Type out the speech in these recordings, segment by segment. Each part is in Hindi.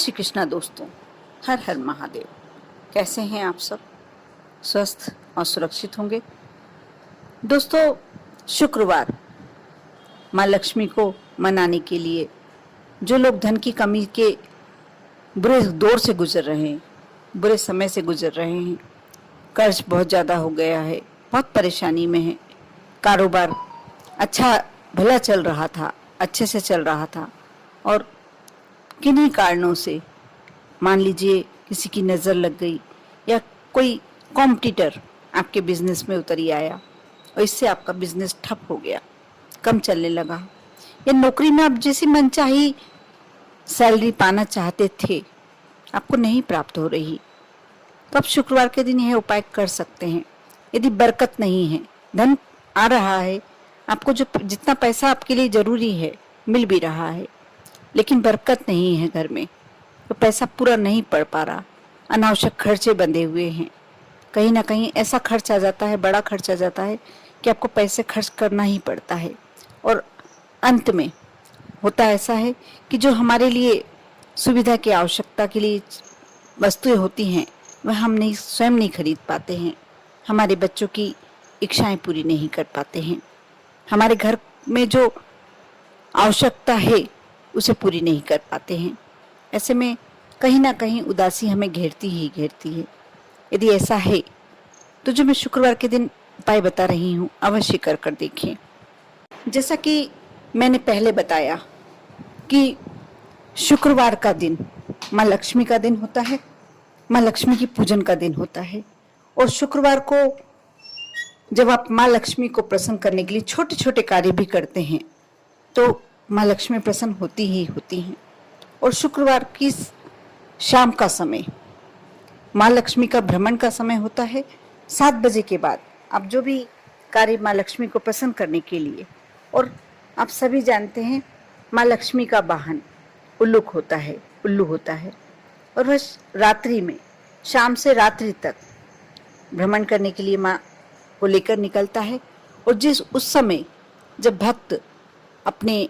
श्री कृष्णा दोस्तों, हर हर महादेव। कैसे हैं आप सब? स्वस्थ और सुरक्षित होंगे। दोस्तों, शुक्रवार माँ लक्ष्मी को मनाने के लिए जो लोग धन की कमी के बुरे दौर से गुजर रहे हैं, बुरे समय से गुजर रहे हैं, कर्ज बहुत ज़्यादा हो गया है, बहुत परेशानी में है, कारोबार अच्छा भला चल रहा था, अच्छे से चल रहा था और किन्हीं कारणों से मान लीजिए किसी की नज़र लग गई या कोई कॉम्पिटिटर आपके बिजनेस में उतर ही आया और इससे आपका बिजनेस ठप हो गया, कम चलने लगा, या नौकरी में आप जैसी मनचाही सैलरी पाना चाहते थे आपको नहीं प्राप्त हो रही, तो आप शुक्रवार के दिन यह उपाय कर सकते हैं। यदि बरकत नहीं है, धन आ रहा है, आपको जो जितना पैसा आपके लिए जरूरी है मिल भी रहा है, लेकिन बरकत नहीं है घर में, तो पैसा पूरा नहीं पड़ पा रहा, अनावश्यक खर्चे बंधे हुए हैं, कहीं ना कहीं ऐसा खर्च आ जाता है, बड़ा खर्च आ जाता है कि आपको पैसे खर्च करना ही पड़ता है और अंत में होता ऐसा है कि जो हमारे लिए सुविधा की आवश्यकता के लिए वस्तुएं होती हैं वह हम नहीं स्वयं नहीं खरीद पाते हैं, हमारे बच्चों की इच्छाएं पूरी नहीं कर पाते हैं, हमारे घर में जो आवश्यकता है उसे पूरी नहीं कर पाते हैं। ऐसे में कहीं ना कहीं उदासी हमें घेरती ही घेरती है। यदि ऐसा है तो जो मैं शुक्रवार के दिन उपाय बता रही हूँ अवश्य कर कर देखें। जैसा कि मैंने पहले बताया कि शुक्रवार का दिन माँ लक्ष्मी का दिन होता है, माँ लक्ष्मी की पूजन का दिन होता है और शुक्रवार को जब आप माँ लक्ष्मी को प्रसन्न करने के लिए छोटे छोटे कार्य भी करते हैं तो माँ लक्ष्मी प्रसन्न होती ही होती हैं। और शुक्रवार की शाम का समय माँ लक्ष्मी का भ्रमण का समय होता है। 7 बजे के बाद आप जो भी कार्य माँ लक्ष्मी को प्रसन्न करने के लिए, और आप सभी जानते हैं माँ लक्ष्मी का वाहन उल्लू होता है और वह रात्रि में शाम से रात्रि तक भ्रमण करने के लिए माँ को लेकर निकलता है। और उस समय जब भक्त अपने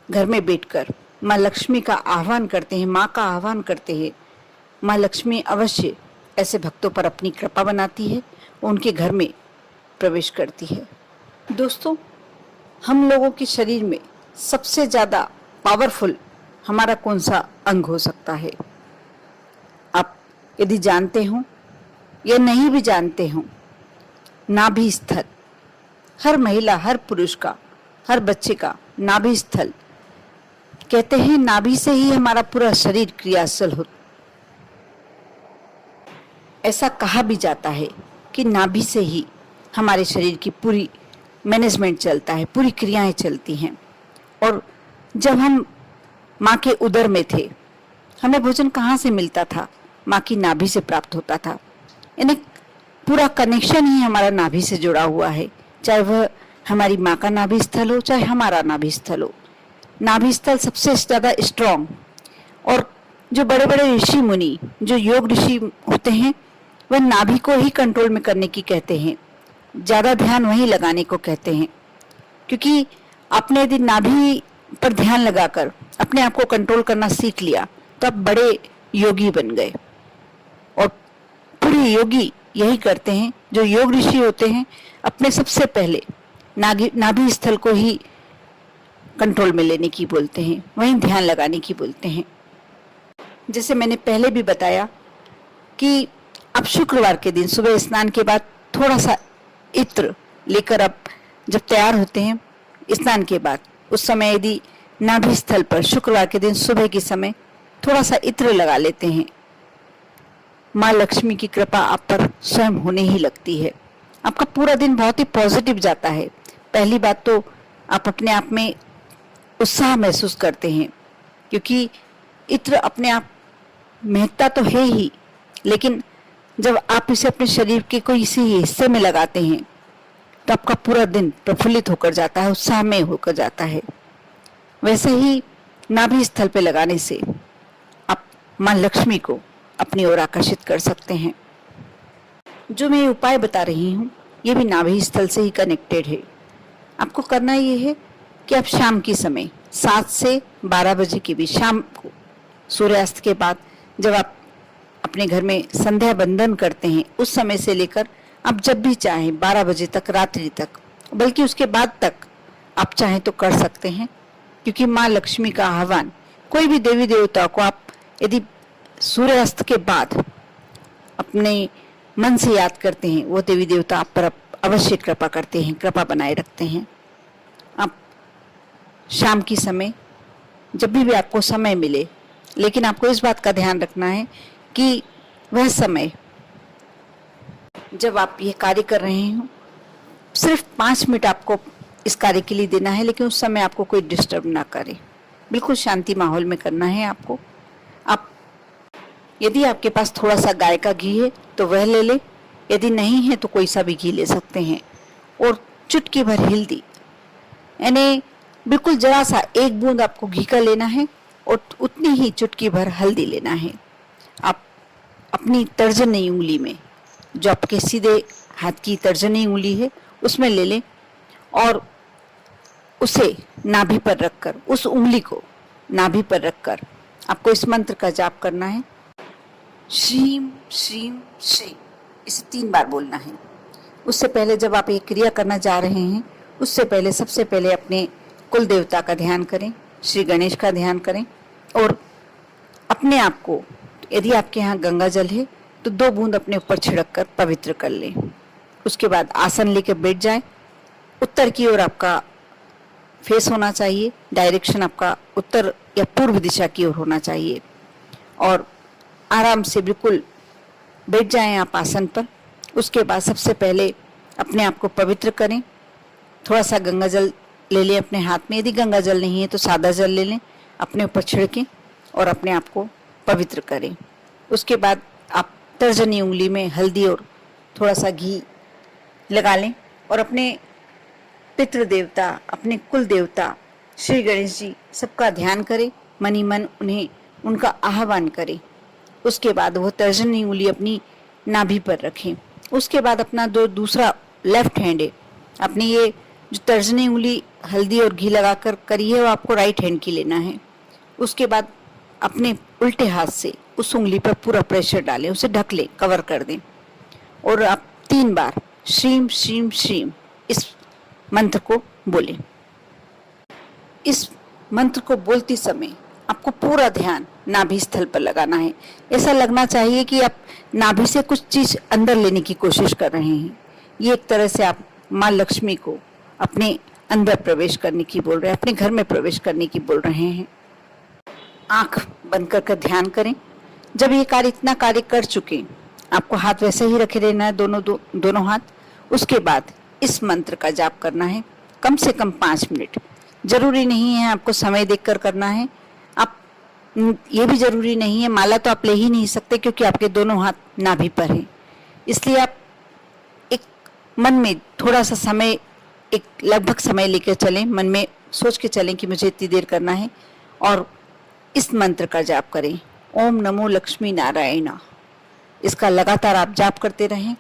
घर में बैठकर माँ लक्ष्मी का आह्वान करते हैं, माँ का आह्वान करते हैं, माँ लक्ष्मी अवश्य ऐसे भक्तों पर अपनी कृपा बनाती है, उनके घर में प्रवेश करती है। दोस्तों, हम लोगों के शरीर में सबसे ज़्यादा पावरफुल हमारा कौन सा अंग हो सकता है? आप यदि जानते हो या नहीं भी जानते हो, नाभि स्थल। हर महिला, हर पुरुष का, हर बच्चे का नाभि स्थल, कहते हैं नाभि से ही हमारा पूरा शरीर क्रियाशील हो। ऐसा कहा भी जाता है कि नाभि से ही हमारे शरीर की पूरी मैनेजमेंट चलता है, पूरी क्रियाएं चलती हैं। और जब हम माँ के उदर में थे, हमें भोजन कहाँ से मिलता था? माँ की नाभि से प्राप्त होता था। यानी पूरा कनेक्शन ही हमारा नाभि से जुड़ा हुआ है, चाहे वह हमारी माँ का नाभि स्थल हो, चाहे हमारा नाभि स्थल हो। नाभि स्थल सबसे ज़्यादा स्ट्रॉन्ग, और जो बड़े बड़े ऋषि मुनि, जो योग ऋषि होते हैं, वह नाभि को ही कंट्रोल में करने की कहते हैं, ज़्यादा ध्यान वहीं लगाने को कहते हैं। क्योंकि आपने यदि नाभि पर ध्यान लगाकर अपने आप को कंट्रोल करना सीख लिया तो आप बड़े योगी बन गए। और पूरे योगी यही करते हैं, जो योग ऋषि होते हैं, अपने सबसे पहले नाभि स्थल को ही कंट्रोल में लेने की बोलते हैं, वहीं ध्यान लगाने की बोलते हैं। जैसे मैंने पहले भी बताया कि आप शुक्रवार के दिन सुबह स्नान के बाद थोड़ा सा इत्र लेकर आप जब तैयार होते हैं स्नान के बाद, उस समय यदि नाभि स्थल पर शुक्रवार के दिन सुबह के समय थोड़ा सा इत्र लगा लेते हैं, माँ लक्ष्मी की कृपा आप पर स्वयं होने ही लगती है। आपका पूरा दिन बहुत ही पॉजिटिव जाता है। पहली बात तो आप अपने आप में उत्साह महसूस करते हैं, क्योंकि इत्र अपने आप महत्ता तो है ही, लेकिन जब आप इसे अपने शरीर के कोई इसी हिस्से में लगाते हैं तो आपका पूरा दिन प्रफुल्लित होकर जाता है, उत्साहमय होकर जाता है। वैसे ही नाभि स्थल पे लगाने से आप माँ लक्ष्मी को अपनी ओर आकर्षित कर सकते हैं। जो मैं उपाय बता रही हूँ ये भी नाभि स्थल से ही कनेक्टेड है। आपको करना ये है कि आप शाम के समय 7 से 12 बजे के बीच, शाम को सूर्यास्त के बाद जब आप अपने घर में संध्या बंदन करते हैं, उस समय से लेकर आप जब भी चाहें 12 बजे तक, रात्रि तक, बल्कि उसके बाद तक आप चाहें तो कर सकते हैं। क्योंकि माँ लक्ष्मी का आह्वान, कोई भी देवी देवता को आप यदि सूर्यास्त के बाद अपने मन से याद करते हैं, वो देवी देवता आप पर अवश्य कृपा करते हैं, कृपा बनाए रखते हैं। आप शाम की समय जब भी आपको समय मिले, लेकिन आपको इस बात का ध्यान रखना है कि वह समय जब आप ये कार्य कर रहे हो, सिर्फ 5 मिनट आपको इस कार्य के लिए देना है, लेकिन उस समय आपको कोई डिस्टर्ब ना करे। बिल्कुल शांति माहौल में करना है आपको। आप यदि आपके पास थोड़ा सा गाय का घी है तो वह ले ले, यदि नहीं है तो कोई सा भी घी ले सकते हैं। और चुटकी भर हल्दी, यानी बिल्कुल जरा सा 1 बूंद आपको घी का लेना है और उतनी ही चुटकी भर हल्दी लेना है। आप अपनी तर्जनी उंगली में, जो आपके सीधे हाथ की तर्जनी उंगली है, उसमें ले लें और उसे नाभि पर रखकर, उस उंगली को नाभि पर रखकर आपको इस मंत्र का जाप करना है। श्रीम श्रीम श्री, इसे 3 बार बोलना है। उससे पहले जब आप ये क्रिया करना जा रहे हैं, उससे पहले सबसे पहले अपने कुल देवता का ध्यान करें, श्री गणेश का ध्यान करें और अपने आप को, यदि आपके यहाँ गंगा जल है तो 2 बूंद अपने ऊपर छिड़क कर पवित्र कर लें। उसके बाद आसन लेकर बैठ जाएं। उत्तर की ओर आपका फेस होना चाहिए, डायरेक्शन आपका उत्तर या पूर्व दिशा की ओर होना चाहिए और आराम से बिल्कुल बैठ जाएं आप आसन पर। उसके बाद सबसे पहले अपने आप को पवित्र करें। थोड़ा सा गंगा जल ले लें अपने हाथ में, यदि गंगा जल नहीं है तो सादा जल ले लें, अपने ऊपर छिड़कें और अपने आप को पवित्र करें। उसके बाद आप तर्जनी उंगली में हल्दी और थोड़ा सा घी लगा लें और अपने पितृ देवता, अपने कुल देवता श्री गणेश जी सबका ध्यान करें, मनी मन उन्हें उनका आह्वान करें। उसके बाद वो तर्जनी उंगली अपनी नाभि पर रखें। उसके बाद अपना दूसरा लेफ्ट हैंड है, अपनी ये जो तर्जनी उंगली हल्दी और घी लगाकर करी है, वो आपको राइट हैंड की लेना है। उसके बाद अपने उल्टे हाथ से उस उंगली पर पूरा प्रेशर डालें, उसे ढक लें, कवर कर दें और आप 3 बार श्रीम श्रीम श्रीम इस मंत्र को बोलें। इस मंत्र को बोलते समय आपको पूरा ध्यान नाभि स्थल पर लगाना है। ऐसा लगना चाहिए कि आप नाभि से कुछ चीज अंदर लेने की कोशिश कर रहे हैं। ये एक तरह से आप माँ लक्ष्मी को अपने अंदर प्रवेश करने की बोल रहे हैं, अपने घर में प्रवेश करने की बोल रहे हैं। आंख बंद कर ध्यान करें। जब ये कार्य, इतना कार्य कर चुके, आपको हाथ वैसे ही रखे रहना है, दोनों हाथ। उसके बाद इस मंत्र का जाप करना है कम से कम 5 मिनट। जरूरी नहीं है आपको समय देखकर करना है, आप ये भी जरूरी नहीं है, माला तो आप ले ही नहीं सकते क्योंकि आपके दोनों हाथ नाभि पर हैं। इसलिए आप एक मन में थोड़ा सा समय, एक लगभग समय लेकर चलें, मन में सोच के चलें कि मुझे इतनी देर करना है और इस मंत्र का जाप करें। ओम नमो लक्ष्मी नारायणा। इसका लगातार आप जाप करते रहें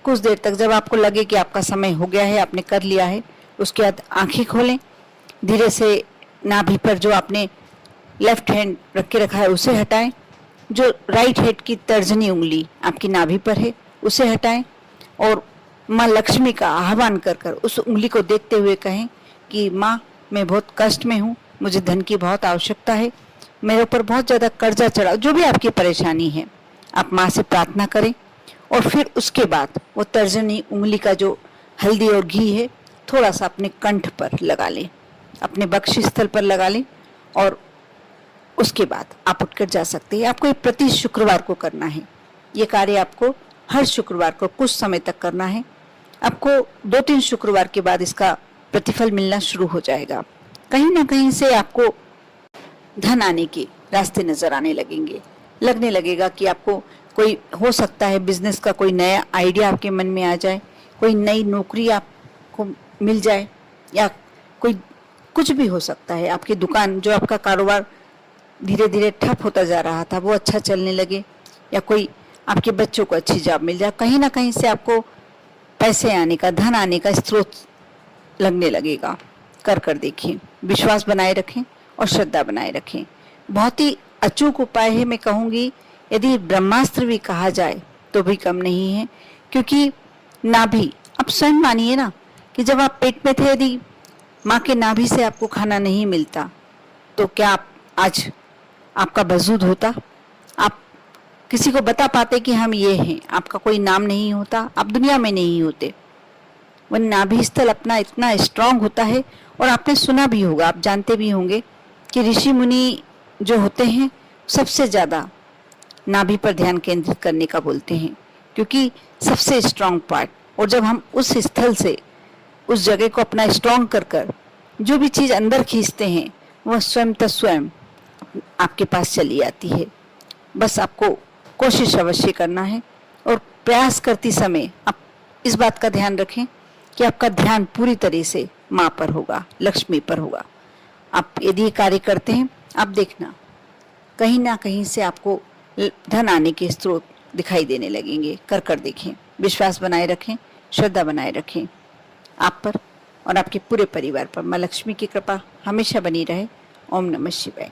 कुछ देर तक। जब आपको लगे कि आपका समय हो गया है, आपने कर लिया है, उसके बाद आंखें खोलें। धीरे से नाभि पर जो आपने लेफ्ट हैंड रख के रखा है उसे हटाएं। जो राइट हैंड की तर्जनी उंगली आपकी नाभि पर है उसे हटाएं और माँ लक्ष्मी का आह्वान कर कर उस उंगली को देखते हुए कहें कि माँ, मैं बहुत कष्ट में हूँ, मुझे धन की बहुत आवश्यकता है, मेरे ऊपर बहुत ज़्यादा कर्जा चढ़ा। जो भी आपकी परेशानी है, आप माँ से प्रार्थना करें और फिर उसके बाद वो तर्जनी उंगली का जो हल्दी और घी है थोड़ा सा अपने कंठ पर लगा लें, अपने बक्षी स्थल पर लगा लें और उसके बाद आप उठकर जा सकते हैं। आपको ये प्रति शुक्रवार को करना है। ये कार्य आपको हर शुक्रवार को कुछ समय तक करना है। आपको 2-3 शुक्रवार के बाद इसका प्रतिफल मिलना शुरू हो जाएगा। कहीं ना कहीं से आपको धन आने के रास्ते नजर आने लगेंगे। लगने लगेगा कि आपको कोई, हो सकता है बिजनेस का कोई नया आइडिया आपके मन में आ जाए, कोई नई नौकरी आपको मिल जाए, या कोई कुछ भी हो सकता है। आपकी दुकान, जो आपका कारोबार धीरे धीरे ठप होता जा रहा था, वो अच्छा चलने लगे, या कोई आपके बच्चों को अच्छी जॉब मिल जाए। कहीं ना कहीं से आपको पैसे आने का, धन आने का स्रोत लगने लगेगा। कर देखिए, विश्वास बनाए रखें और श्रद्धा बनाए रखें। बहुत ही अचूक उपाय है, मैं कहूंगी यदि ब्रह्मास्त्र भी कहा जाए तो भी कम नहीं है। क्योंकि नाभि, आप स्वयं मानिए ना कि जब आप पेट में थे, यदि माँ के नाभि से आपको खाना नहीं मिलता तो क्या आप आज आपका वजूद होता? आप किसी को बता पाते कि हम ये हैं? आपका कोई नाम नहीं होता, आप दुनिया में नहीं होते। वह नाभि स्थल अपना इतना स्ट्रांग होता है। और आपने सुना भी होगा, आप जानते भी होंगे कि ऋषि मुनि जो होते हैं सबसे ज्यादा नाभि पर ध्यान केंद्रित करने का बोलते हैं, क्योंकि सबसे स्ट्रांग पार्ट। और जब हम उस स्थल से उस जगह को अपना स्ट्रांग कर कर जो भी चीज अंदर खींचते हैं वह स्वयं स्वयं आपके पास चली आती है। बस आपको कोशिश अवश्य करना है और प्रयास करते समय आप इस बात का ध्यान रखें कि आपका ध्यान पूरी तरह से माँ पर होगा, लक्ष्मी पर होगा। आप यदि ये कार्य करते हैं, आप देखना कहीं ना कहीं से आपको धन आने के स्रोत दिखाई देने लगेंगे। कर देखें, विश्वास बनाए रखें, श्रद्धा बनाए रखें। आप पर और आपके पूरे परिवार पर माँ लक्ष्मी की कृपा हमेशा बनी रहे। ओम नमः शिवाय।